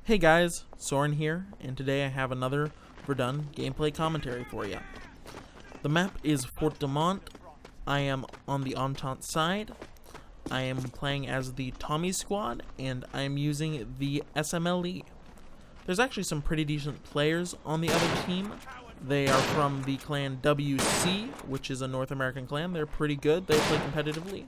Hey guys, Soren here, and today I have another Verdun gameplay commentary for you. The map is Fort Douaumont. I am on the Entente side. I am playing as the Tommy squad, and I am using the SMLE. There's actually some pretty decent players on the other team. They are from the clan WC, which is a North American clan. They're pretty good. They play competitively.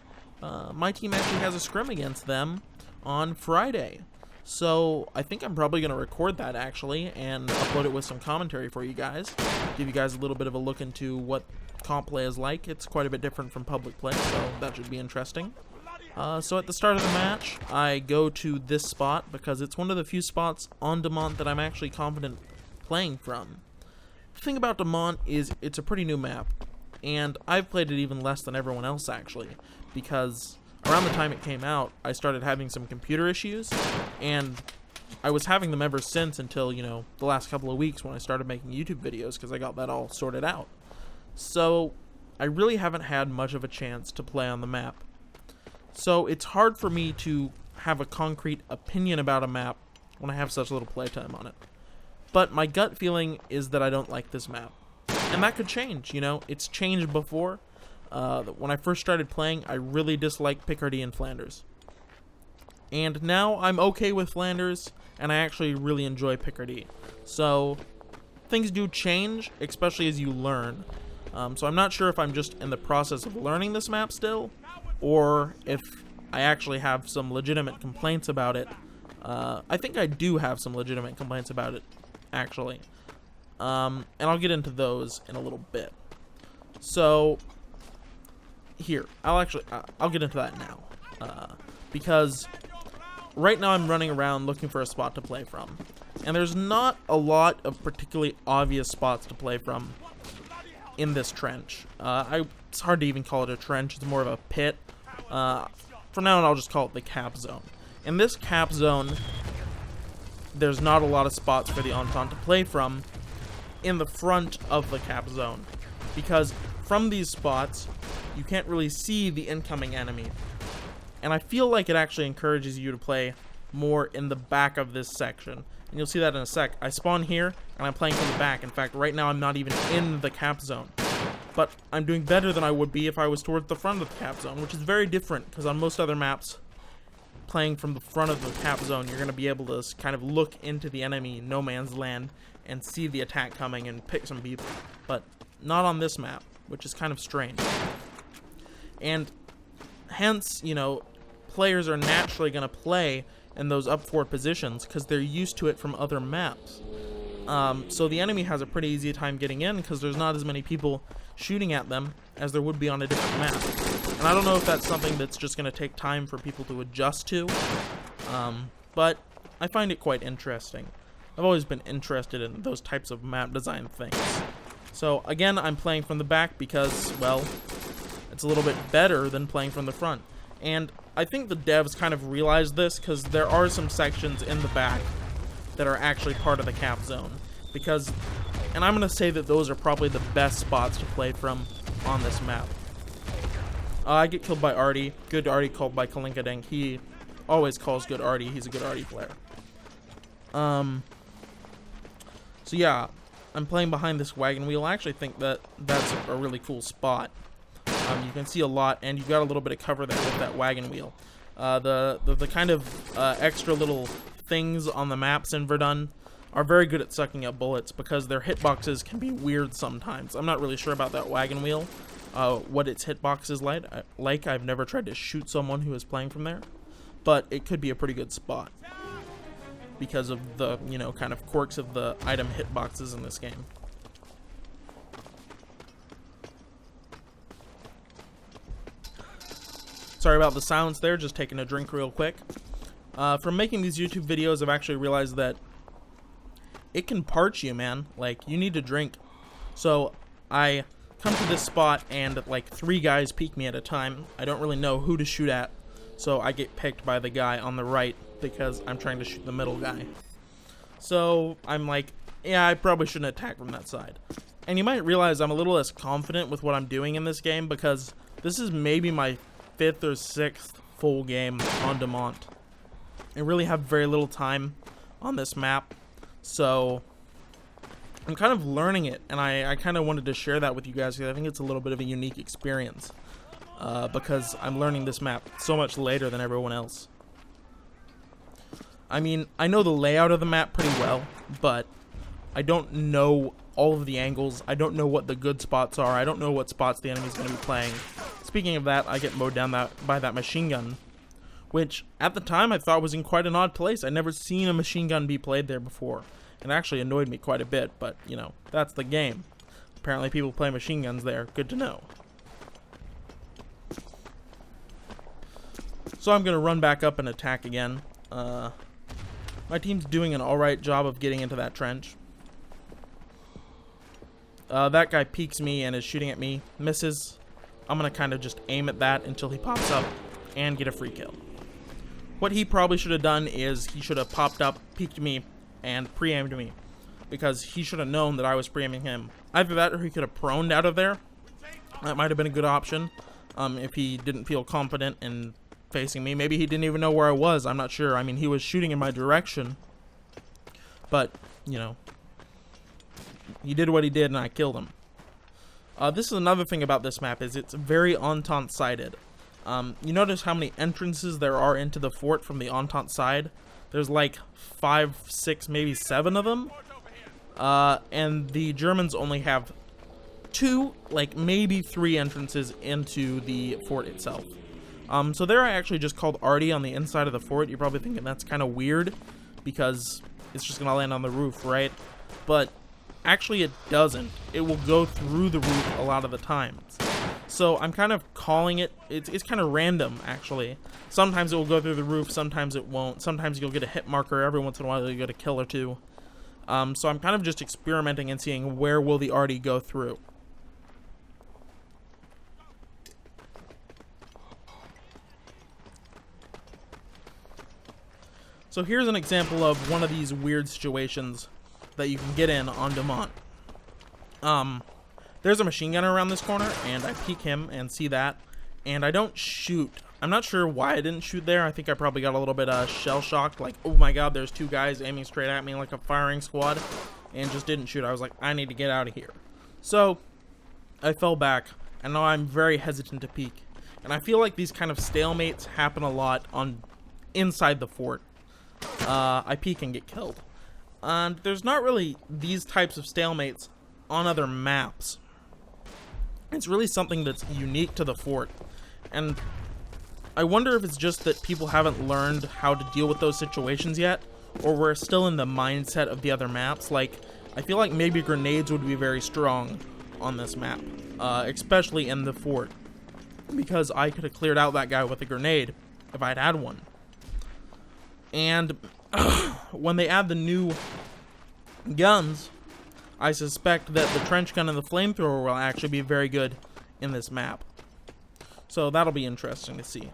My team actually has a scrim against them on Friday. So I think I'm probably going to record that actually and upload it with some commentary for you guys. Give you guys a little bit of a look into what comp play is like. It's quite a bit different from public play, so that should be interesting. So at the start of the match, I go to this spot because it's one of the few spots on Douaumont that I'm actually confident playing from. The thing about Douaumont is it's a pretty new map, and I've played it even less than everyone else actually, because around the time it came out, I started having some computer issues, and I was having them ever since until, the last couple of weeks when I started making YouTube videos because I got that all sorted out. So I really haven't had much of a chance to play on the map. So it's hard for me to have a concrete opinion about a map when I have such little playtime on it. But my gut feeling is that I don't like this map. And that could change, it's changed before. When I first started playing, I really disliked Picardy and Flanders. And now I'm okay with Flanders, and I actually really enjoy Picardy. So things do change, especially as you learn. So I'm not sure if I'm just in the process of learning this map still, or if I actually have some legitimate complaints about it. I think I do have some legitimate complaints about it, actually. And I'll get into those in a little bit. So here, I'll get into that now, because right now I'm running around looking for a spot to play from, and there's not a lot of particularly obvious spots to play from in this trench. It's hard to even call it a trench, it's more of a pit. From now on, I'll just call it the cap zone. In this cap zone, there's not a lot of spots for the Entente to play from in the front of the cap zone, because from these spots, you can't really see the incoming enemy. And I feel like it actually encourages you to play more in the back of this section. And you'll see that in a sec. I spawn here, and I'm playing from the back. In fact, right now I'm not even in the cap zone. But I'm doing better than I would be if I was towards the front of the cap zone, which is very different, because on most other maps, playing from the front of the cap zone, you're going to be able to kind of look into the enemy no man's land and see the attack coming and pick some people. But not on this map, which is kind of strange. And hence, players are naturally going to play in those up forward positions because they're used to it from other maps. So the enemy has a pretty easy time getting in because there's not as many people shooting at them as there would be on a different map. And I don't know if that's something that's just going to take time for people to adjust to, but I find it quite interesting. I've always been interested in those types of map design things. So again, I'm playing from the back because, well, it's a little bit better than playing from the front. And I think the devs kind of realized this because there are some sections in the back that are actually part of the cap zone. And I'm going to say that those are probably the best spots to play from on this map. I get killed by Artie. Good Artie called by Kalinkadeng. He always calls good Artie. He's a good Artie player. So yeah, I'm playing behind this wagon wheel. I actually think that that's a really cool spot. You can see a lot, and you've got a little bit of cover there with that wagon wheel. The kind of extra little things on the maps in Verdun are very good at sucking up bullets because their hitboxes can be weird sometimes. I'm not really sure about that wagon wheel, what its hitbox is like. I've never tried to shoot someone who is playing from there, but it could be a pretty good spot because of the, kind of quirks of the item hitboxes in this game. Sorry about the silence there, just taking a drink real quick. From making these YouTube videos, I've actually realized that it can parch you, man. Like, you need to drink. So, I come to this spot and, 3 guys peek me at a time. I don't really know who to shoot at, so I get picked by the guy on the right because I'm trying to shoot the middle guy. So, I'm like, yeah, I probably shouldn't attack from that side. And you might realize I'm a little less confident with what I'm doing in this game because this is maybe my 5th or 6th full game on Douaumont. I really have very little time on this map, so I'm kind of learning it, and I kind of wanted to share that with you guys because I think it's a little bit of a unique experience, because I'm learning this map so much later than everyone else. I mean, I know the layout of the map pretty well, but I don't know all of the angles. I don't know what the good spots are. I don't know what spots the enemy's going to be playing. Speaking of that, I get mowed down by that machine gun, which at the time I thought was in quite an odd place. I'd never seen a machine gun be played there before. It actually annoyed me quite a bit, but, you know, that's the game. Apparently people play machine guns there. Good to know. So I'm going to run back up and attack again. My team's doing an alright job of getting into that trench. That guy peeks me and is shooting at me. Misses. I'm going to kind of just aim at that until he pops up and get a free kill. What he probably should have done is he should have popped up, peeked me, and pre-aimed me, because he should have known that I was pre-aiming him. Either that or he could have proned out of there. That might have been a good option, if he didn't feel confident in facing me. Maybe he didn't even know where I was. I'm not sure. I mean, he was shooting in my direction, but, you know, he did what he did and I killed him. This is another thing about this map, is it's very Entente-sided. You notice how many entrances there are into the fort from the Entente side? There's like 5, 6, maybe 7 of them. And the Germans only have 2, like maybe 3 entrances into the fort itself. So they're actually just called arty on the inside of the fort. You're probably thinking that's kind of weird because it's just going to land on the roof, right? But actually it doesn't. It will go through the roof a lot of the times. So I'm kind of calling it, it's kind of random, actually. Sometimes it will go through the roof, sometimes it won't. Sometimes you'll get a hit marker, every once in a while you'll get a kill or 2. So I'm kind of just experimenting and seeing where will the arty go through. So here's an example of one of these weird situations that you can get in on Douaumont. There's a machine gunner around this corner, and I peek him and see that, and I don't shoot. I'm not sure why I didn't shoot there. I think I probably got a little bit shell-shocked, like, oh my god, there's 2 guys aiming straight at me like a firing squad, and just didn't shoot. I was like, I need to get out of here. So, I fell back, and now I'm very hesitant to peek. And I feel like these kind of stalemates happen a lot inside the fort. I peek and get killed. And there's not really these types of stalemates on other maps. It's really something that's unique to the fort, and I wonder if it's just that people haven't learned how to deal with those situations yet, or we're still in the mindset of the other maps. Like, I feel like maybe grenades would be very strong on this map, especially in the fort, because I could have cleared out that guy with a grenade if I'd had one. And when they add the new guns, I suspect that the trench gun and the flamethrower will actually be very good in this map. So that'll be interesting to see.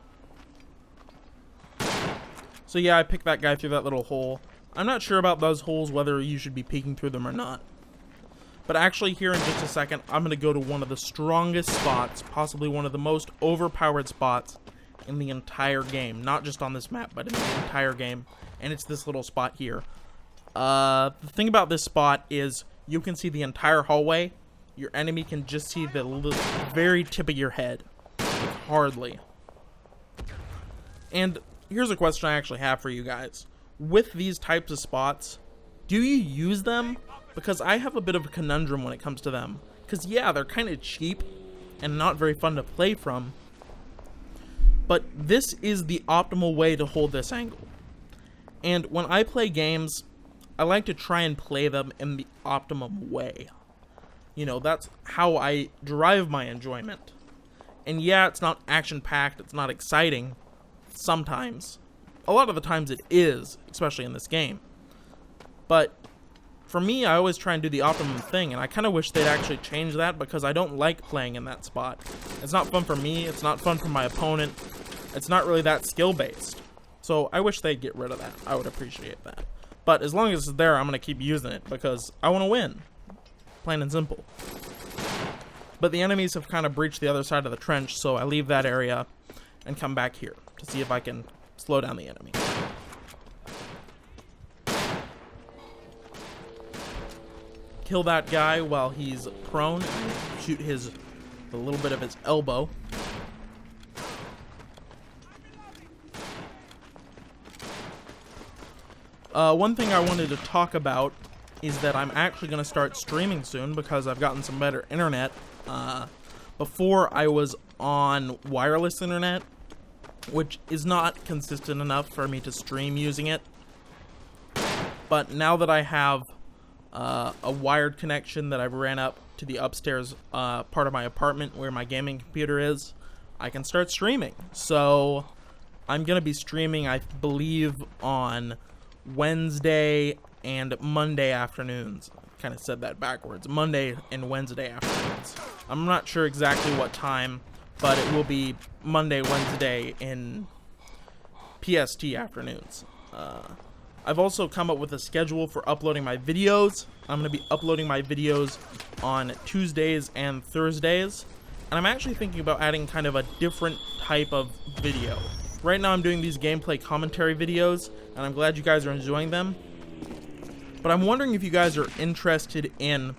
So yeah, I picked that guy through that little hole. I'm not sure about those holes, whether you should be peeking through them or not. But actually, here in just a second, I'm going to go to one of the strongest spots, possibly one of the most overpowered spots in the entire game. Not just on this map, but in the entire game. And it's this little spot here. The thing about this spot is you can see the entire hallway. Your enemy can just see the very tip of your head. Hardly. And here's a question I actually have for you guys. With these types of spots, do you use them? Because I have a bit of a conundrum when it comes to them. Because yeah, they're kind of cheap and not very fun to play from. But this is the optimal way to hold this angle. And when I play games, I like to try and play them in the optimum way. You know, that's how I derive my enjoyment. And yeah, it's not action-packed, it's not exciting, sometimes. A lot of the times it is, especially in this game. But for me, I always try and do the optimum thing, and I kind of wish they'd actually change that, because I don't like playing in that spot. It's not fun for me, it's not fun for my opponent, it's not really that skill-based. So I wish they'd get rid of that. I would appreciate that. But as long as it's there, I'm going to keep using it, because I want to win. Plain and simple. But the enemies have kind of breached the other side of the trench, so I leave that area and come back here to see if I can slow down the enemy. kill that guy while he's prone and shoot a little bit of his elbow. One thing I wanted to talk about is that I'm actually going to start streaming soon because I've gotten some better internet. Before I was on wireless internet, which is not consistent enough for me to stream using it. But now that I have a wired connection that I've ran up to the upstairs part of my apartment where my gaming computer is, I can start streaming. So I'm going to be streaming, I believe, on Wednesday and Monday afternoons. Kind of said that backwards. Monday and Wednesday afternoons. I'm not sure exactly what time, but it will be Monday, Wednesday in PST afternoons. I've also come up with a schedule for uploading my videos. I'm going to be uploading my videos on Tuesdays and Thursdays. And I'm actually thinking about adding kind of a different type of video. Right now I'm doing these gameplay commentary videos, and I'm glad you guys are enjoying them. But I'm wondering if you guys are interested in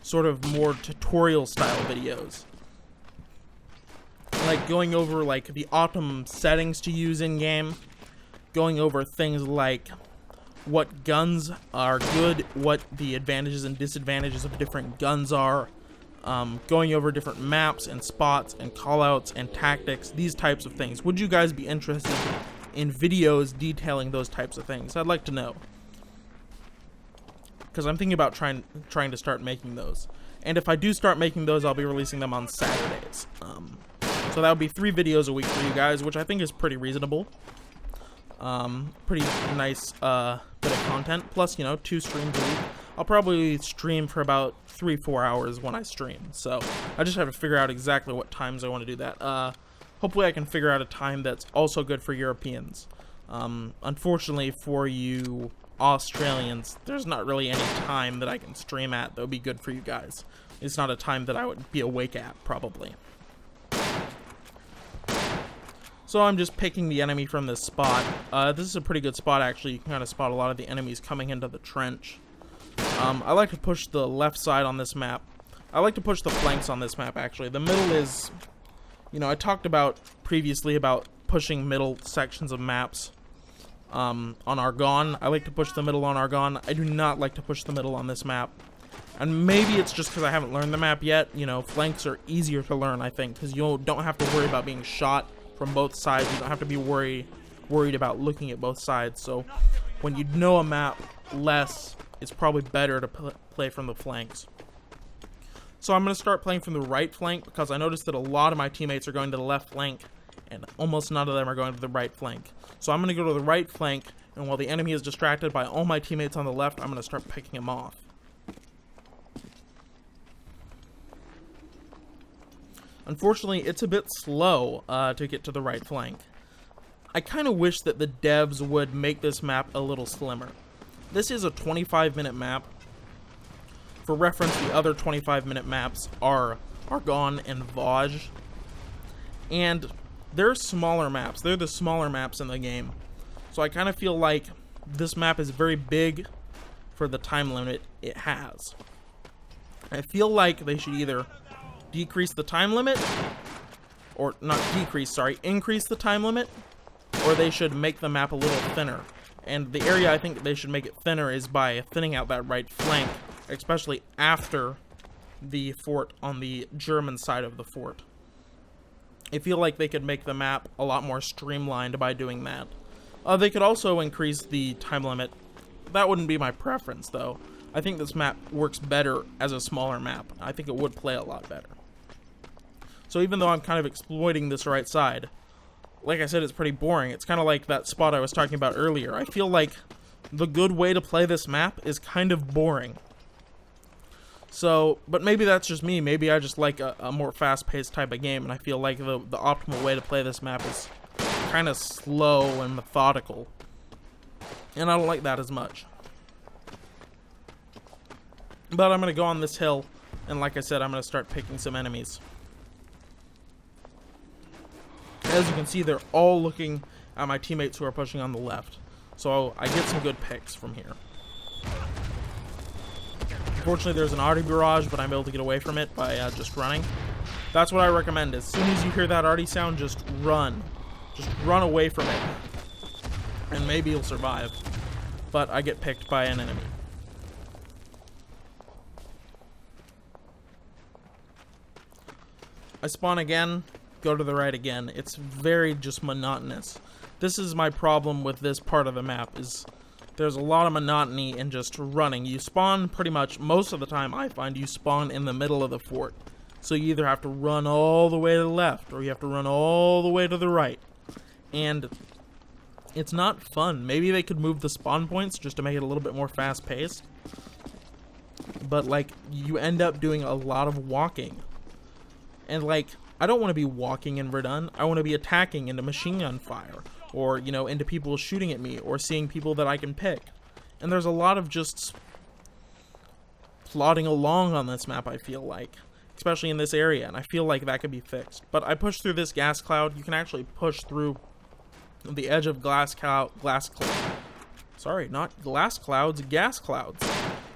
sort of more tutorial style videos. Like going over like the optimum settings to use in game. Going over things like what guns are good, what the advantages and disadvantages of different guns are. Going over different maps and spots and callouts and tactics, these types of things. Would you guys be interested in videos detailing those types of things? I'd like to know, because I'm thinking about trying to start making those. And if I do start making those, I'll be releasing them on Saturdays. So that would be 3 videos a week for you guys, which I think is pretty reasonable. Pretty nice bit of content. Plus, you know, 2 streams a week. I'll probably stream for about 3-4 hours when I stream. So I just have to figure out exactly what times I want to do that. Hopefully I can figure out a time that's also good for Europeans. Unfortunately for you Australians, there's not really any time that I can stream at that would be good for you guys. It's not a time that I would be awake at, probably. So I'm just picking the enemy from this spot. This is a pretty good spot, actually. You can kind of spot a lot of the enemies coming into the trench. I like to push the left side on this map. I like to push the flanks on this map, actually. The middle is, you know, I talked about previously about pushing middle sections of maps on Argonne. I like to push the middle on Argonne. I do not like to push the middle on this map. And maybe it's just because I haven't learned the map yet. You know, flanks are easier to learn, I think, because you don't have to worry about being shot from both sides. You don't have to be worried about looking at both sides. So when you know a map less, it's probably better to play from the flanks. So I'm going to start playing from the right flank because I noticed that a lot of my teammates are going to the left flank and almost none of them are going to the right flank. So I'm going to go to the right flank, and while the enemy is distracted by all my teammates on the left, I'm going to start picking him off. Unfortunately, it's a bit slow to get to the right flank. I kind of wish that the devs would make this map a little slimmer. This is a 25-minute map. For reference, the other 25-minute maps are Argonne and Vosges. And they're smaller maps. They're the smaller maps in the game. So I kind of feel like this map is very big for the time limit it has. I feel like they should either decrease the time limit, or not decrease, sorry, increase the time limit, or they should make the map a little thinner. And the area I think they should make it thinner is by thinning out that right flank, especially after the fort on the German side of the fort. I feel like they could make the map a lot more streamlined by doing that. They could also increase the time limit. That wouldn't be my preference, though. I think this map works better as a smaller map. I think it would play a lot better. So even though I'm kind of exploiting this right side, like I said, it's pretty boring. It's kind of like that spot I was talking about earlier. I feel like the good way to play this map is kind of boring. So, but maybe that's just me. Maybe I just like a more fast-paced type of game, and I feel like the optimal way to play this map is kind of slow and methodical. And I don't like that as much. But I'm going to go on this hill, and like I said, I'm going to start picking some enemies. As you can see, they're all looking at my teammates who are pushing on the left. So I get some good picks from here. Unfortunately, there's an arty barrage, but I'm able to get away from it by just running. That's what I recommend. As soon as you hear that arty sound, just run. Just run away from it. And maybe you'll survive. But I get picked by an enemy. I spawn again, go to the right again. It's very just monotonous. This is my problem with this part of the map, is there's a lot of monotony in just running. You spawn pretty much, most of the time I find you spawn in the middle of the fort. So you either have to run all the way to the left, or you have to run all the way to the right. And it's not fun. Maybe they could move the spawn points just to make it a little bit more fast-paced. But, like, you end up doing a lot of walking. And, like, I don't want to be walking in Verdun. I want to be attacking into machine gun fire. Or, you know, into people shooting at me. Or seeing people that I can pick. And there's a lot of just plodding along on this map, I feel like. Especially in this area. And I feel like that could be fixed. But I pushed through this gas cloud. You can actually push through the edge of gas clouds. Sorry, not glass clouds, gas clouds.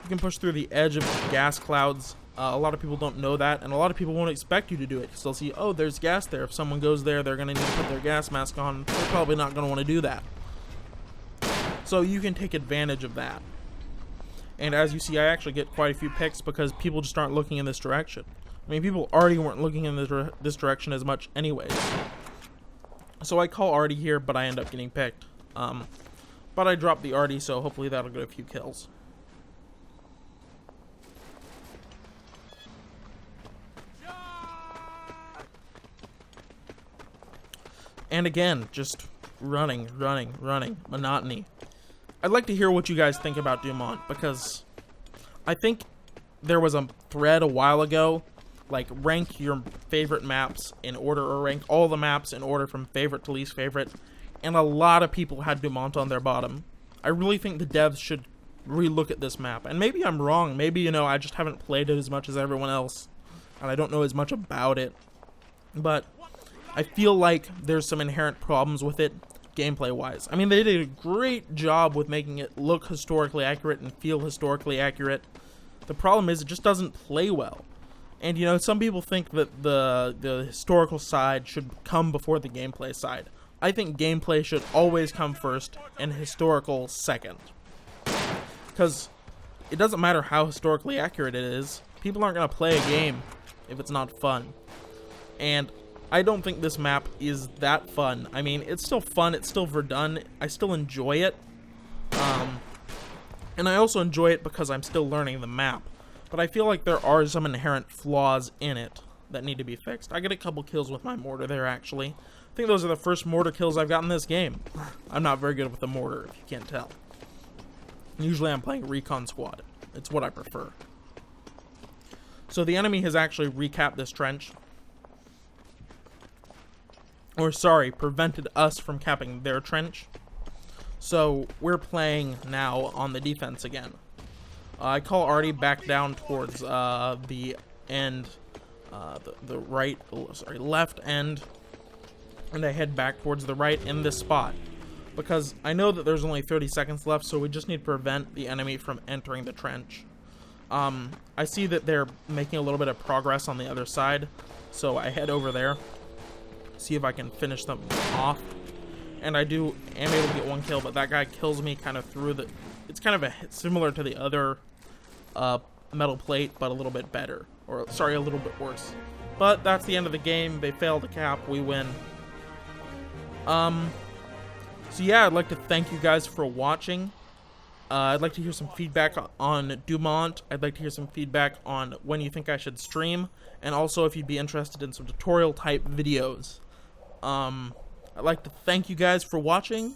You can push through the edge of gas clouds. A lot of people don't know that, and a lot of people won't expect you to do it, because they'll see, oh, there's gas there. If someone goes there, they're going to need to put their gas mask on. They're probably not going to want to do that. So you can take advantage of that. And as you see, I actually get quite a few picks because people just aren't looking in this direction. I mean, people already weren't looking in this direction as much anyways. So I call arty here, but I end up getting picked. But I dropped the arty, so hopefully that'll get a few kills. And again, just running, monotony. I'd like to hear what you guys think about Douaumont, because I think there was a thread a while ago, like rank your favorite maps in order, or rank all the maps in order from favorite to least favorite, and a lot of people had Douaumont on their bottom. I really think the devs should relook at this map, and maybe I'm wrong. Maybe, you know, I just haven't played it as much as everyone else, and I don't know as much about it, but I feel like there's some inherent problems with it, gameplay-wise. I mean, they did a great job with making it look historically accurate and feel historically accurate. The problem is it just doesn't play well. And, you know, some people think that the historical side should come before the gameplay side. I think gameplay should always come first and historical second. Because it doesn't matter how historically accurate it is. People aren't going to play a game if it's not fun. And I don't think this map is that fun. I mean, it's still fun. It's still Verdun. I still enjoy it. And I also enjoy it because I'm still learning the map. But I feel like there are some inherent flaws in it that need to be fixed. I get a couple kills with my mortar there, actually. I think those are the first mortar kills I've gotten this game. I'm not very good with the mortar, if you can't tell. Usually I'm playing Recon Squad. It's what I prefer. So the enemy has actually recapped this trench. Or, sorry, prevented us from capping their trench. So we're playing now on the defense again. I call arty back down towards the end, the right, sorry, left end, and I head back towards the right in this spot, because I know that there's only 30 seconds left, so we just need to prevent the enemy from entering the trench. I see that they're making a little bit of progress on the other side, so I head over there, see if I can finish them off, and I am able to get one kill, but that guy kills me kind of through the, it's kind of similar to the other metal plate, but a little bit better, or sorry, a little bit worse. But that's the end of the game. They fail to cap, we win. So yeah, I'd like to thank you guys for watching. I'd like to hear some feedback on Douaumont. I'd like to hear some feedback on when you think I should stream, and also if you'd be interested in some tutorial type videos. I'd like to thank you guys for watching.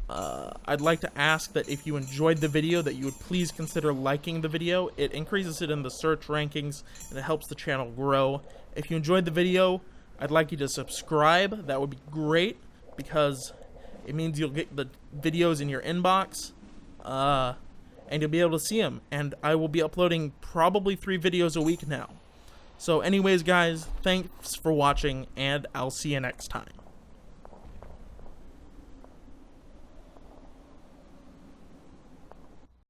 I'd like to ask that if you enjoyed the video, that you would please consider liking the video. It increases it in the search rankings, and it helps the channel grow. If you enjoyed the video, I'd like you to subscribe. That would be great, because it means you'll get the videos in your inbox, and you'll be able to see them. And I will be uploading probably 3 videos a week now. So anyways, guys, thanks for watching, and I'll see you next time.